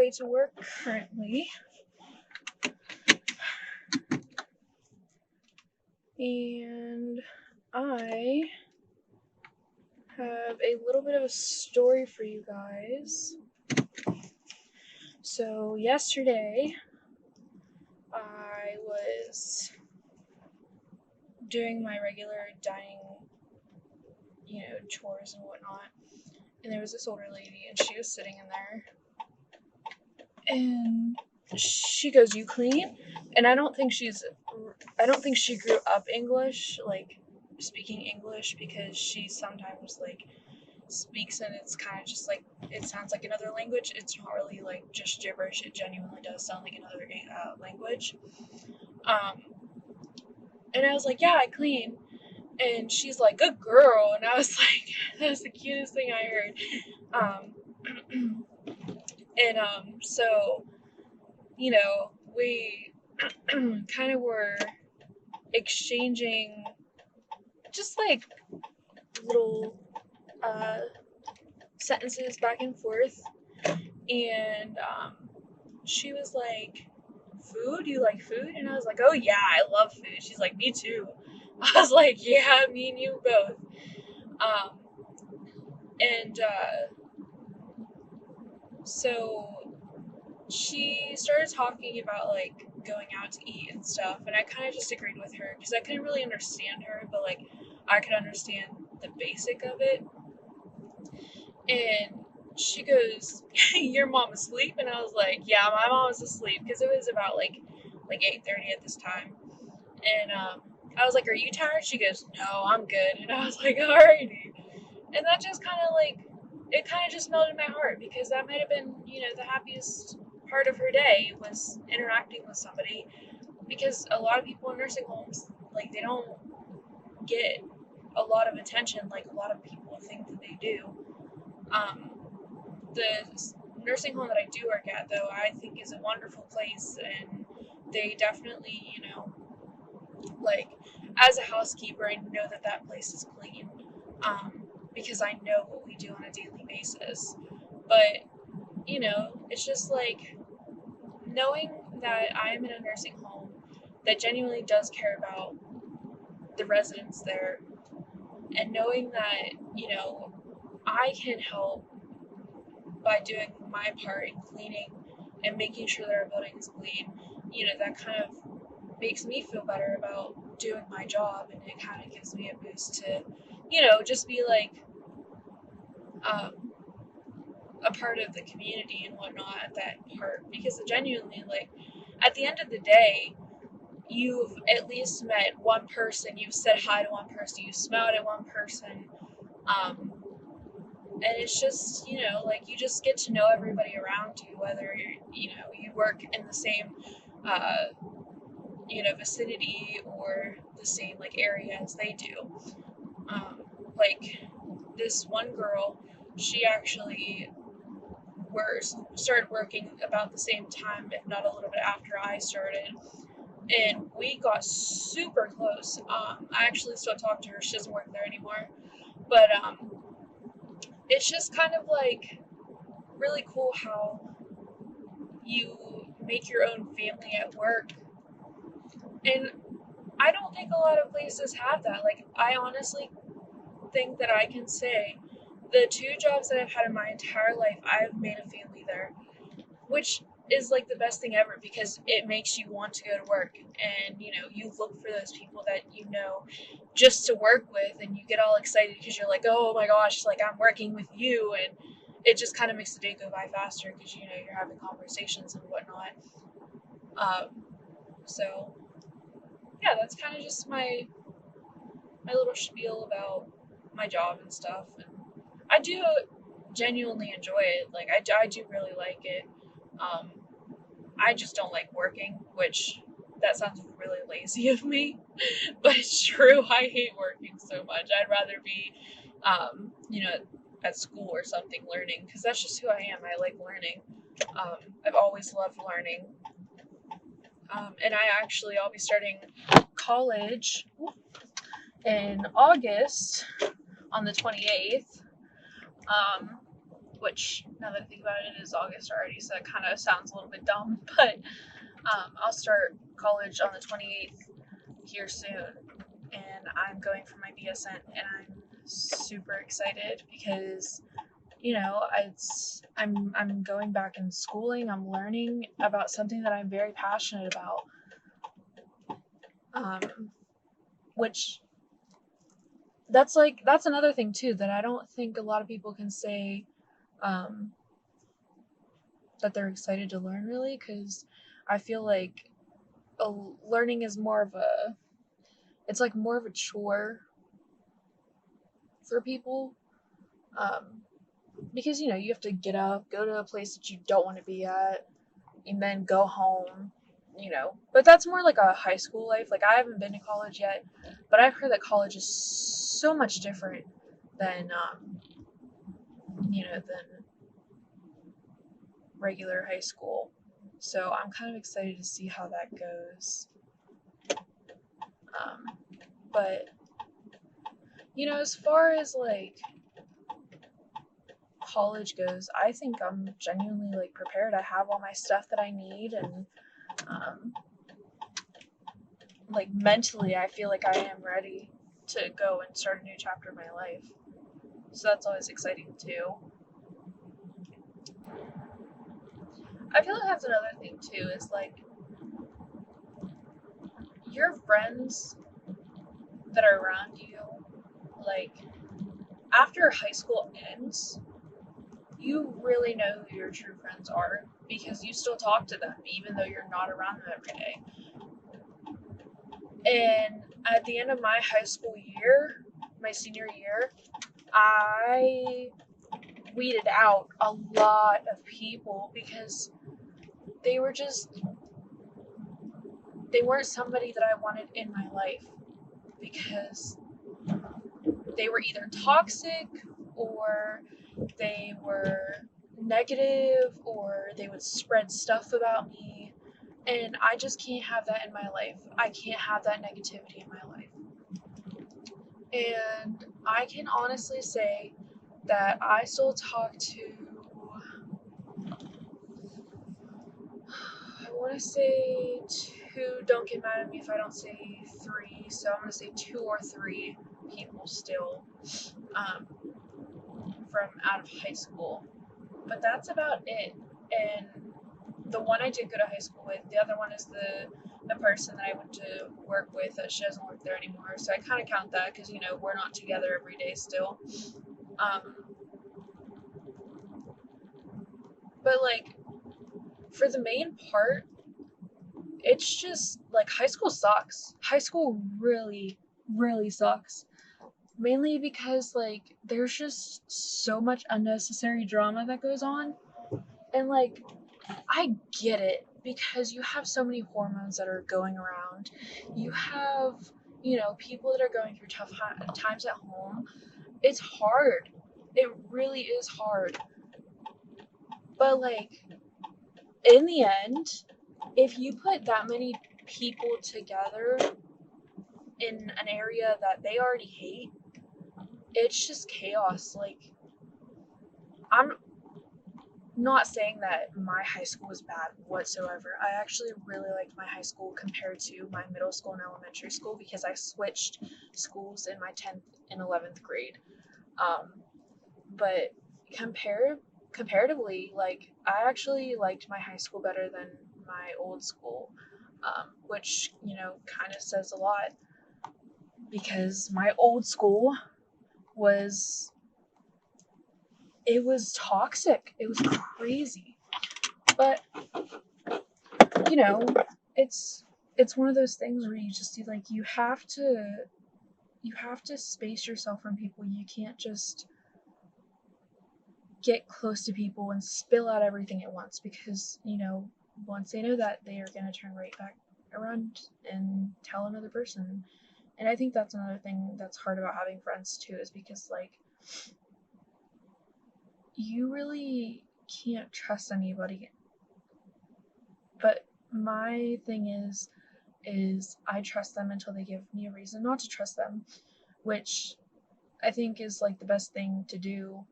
way to work currently. And I have a little bit of a story for you guys. So, yesterday, I was doing my regular dining, chores and whatnot. And there was this older lady, and she was sitting in there. And she goes, "You clean?" And I don't think she grew up English, like speaking English, because she sometimes like speaks and it's kind of just like it sounds like another language. It's not really like just gibberish. It genuinely does sound like another language. And I was like, "Yeah, I clean." And she's like, "Good girl." And I was like, "That's the cutest thing I heard." So, we kind of were exchanging just like little sentences back and forth. And she was like, "Food? You like food?" And I was like, "Oh, yeah, I love food." She's like, "Me too." I was like, "Yeah, me and you both." Um, and so she started talking about like going out to eat and stuff, and I kind of just agreed with her because I couldn't really understand her, but like I could understand the basic of it. And she goes, "Your mom asleep?" And I was like, "Yeah, my mom was asleep," because it was about like 8:30 at this time. And I was like, "Are you tired?" She goes, "No, I'm good." And I was like, "Alrighty." And that just kind of like it kind of just melted my heart, because that might have been the happiest part of her day was interacting with somebody, because a lot of people in nursing homes, like, they don't get a lot of attention like a lot of people think that they do. The nursing home that I do work at, though, I think is a wonderful place, and they definitely, like, as a housekeeper, I know that place is clean, because I know what we do on a daily basis. But, it's just like knowing that I'm in a nursing home that genuinely does care about the residents there, and knowing that, I can help by doing my part in cleaning and making sure that our building is clean, that kind of makes me feel better about doing my job, and it kind of gives me a boost to, just be like a part of the community and whatnot at that part, because genuinely, like, at the end of the day, you've at least met one person, you've said hi to one person, you smiled at one person, and it's just, like, you just get to know everybody around you, whether you work in the same vicinity or the same like area as they do. Like, this one girl, she actually started working about the same time, if not a little bit after I started, and we got super close. I actually still talk to her. She doesn't work there anymore, but it's just kind of like really cool how you make your own family at work. And I don't think a lot of places have that. Like, I honestly think that I can say the 2 jobs that I've had in my entire life, I've made a family there, which is like the best thing ever, because it makes you want to go to work, and you look for those people that just to work with, and you get all excited because you're like, "Oh my gosh, like, I'm working with you," and it just kind of makes the day go by faster, because you're having conversations and whatnot. So yeah, that's kind of just my little spiel about my job and stuff. And I do genuinely enjoy it. Like, I do really like it. I just don't like working, which that sounds really lazy of me, but it's true. I hate working so much. I'd rather be, at school or something learning, because that's just who I am. I like learning. I've always loved learning. And I'll be starting college in August on the 28th. which now that I think about it is August already, so it kind of sounds a little bit dumb, but I'll start college on the 28th here soon, and I'm going for my BSN, and I'm super excited because I'm going back in schooling. I'm learning about something that I'm very passionate about, which that's another thing too that I don't think a lot of people can say that they're excited to learn really, because I feel like learning is more of a it's like more of a chore for people, um, because you have to get up, go to a place that you don't want to be at, and then go home. But that's more like a high school life. Like I haven't been to college yet, but I've heard that college is so much different than than regular high school. So I'm kind of excited to see how that goes. Um, but as far as like college goes, I think I'm genuinely like prepared. I have all my stuff that I need, and um, like mentally, I feel like I am ready to go and start a new chapter of my life. So that's always exciting too. I feel like that's another thing too, is like your friends that are around you, like after high school ends, you really know who your true friends are because you still talk to them even though you're not around them every day. And at the end of my high school year, my senior year, I weeded out a lot of people because they weren't somebody that I wanted in my life, because they were either toxic or they were negative or they would spread stuff about me, and I just can't have that in my life. I can't have that negativity in my life. And I can honestly say that I still talk to, I want to say two, don't get mad at me if I don't say three, so I'm going to say two or three people still um, from out of high school. But that's about it. And the one I did go to high school with, the other one is the person that I went to work with. She doesn't work there anymore, so I kind of count that because we're not together every day still. Um, but like for the main part, it's just like high school sucks. High school really, really sucks. Mainly because like there's just so much unnecessary drama that goes on. And like I get it because you have so many hormones that are going around. You have, people that are going through tough times at home. It's hard. It really is hard. But like in the end, if you put that many people together in an area that they already hate, it's just chaos. Like I'm not saying that my high school was bad whatsoever. I actually really liked my high school compared to my middle school and elementary school because I switched schools in my 10th and 11th grade. But comparatively, like I actually liked my high school better than my old school, which kind of says a lot because my old school was it was toxic. It was crazy. But you know, it's it's one of those things where you just like you have to space yourself from people. You can't just get close to people and spill out everything at once because, once they know that, they are going to turn right back around and tell another person. And I think that's another thing that's hard about having friends too, is because like you really can't trust anybody. But my thing is I trust them until they give me a reason not to trust them, which I think is like the best thing to do.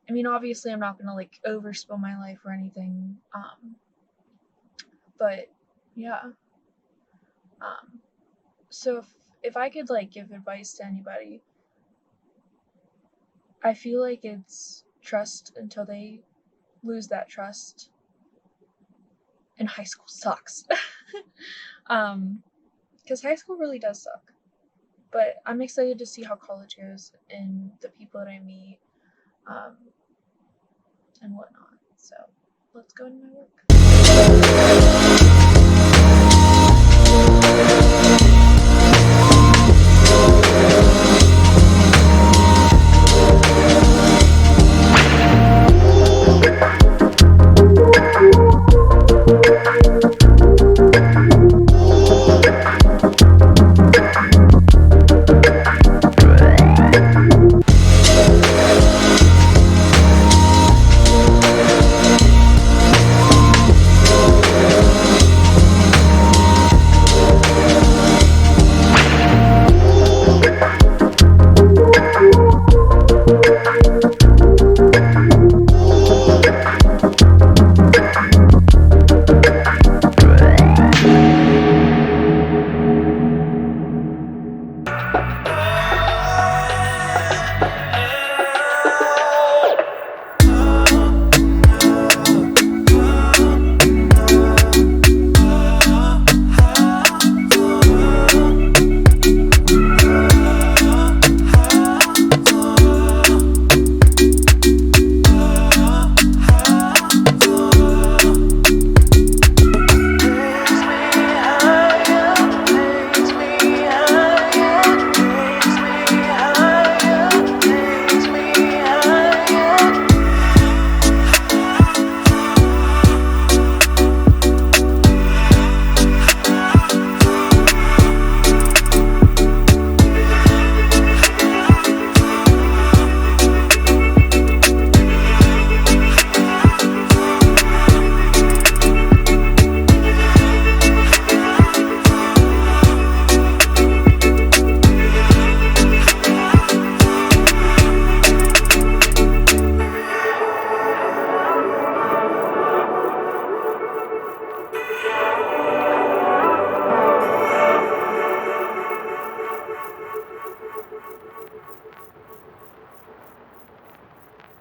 I mean, obviously, I'm not gonna like overspill my life or anything, but yeah. Um, so if I could like give advice to anybody, I feel like it's trust until they lose that trust. And high school sucks. Because high school really does suck. But I'm excited to see how college goes and the people that I meet, um, and whatnot. So let's go into my work.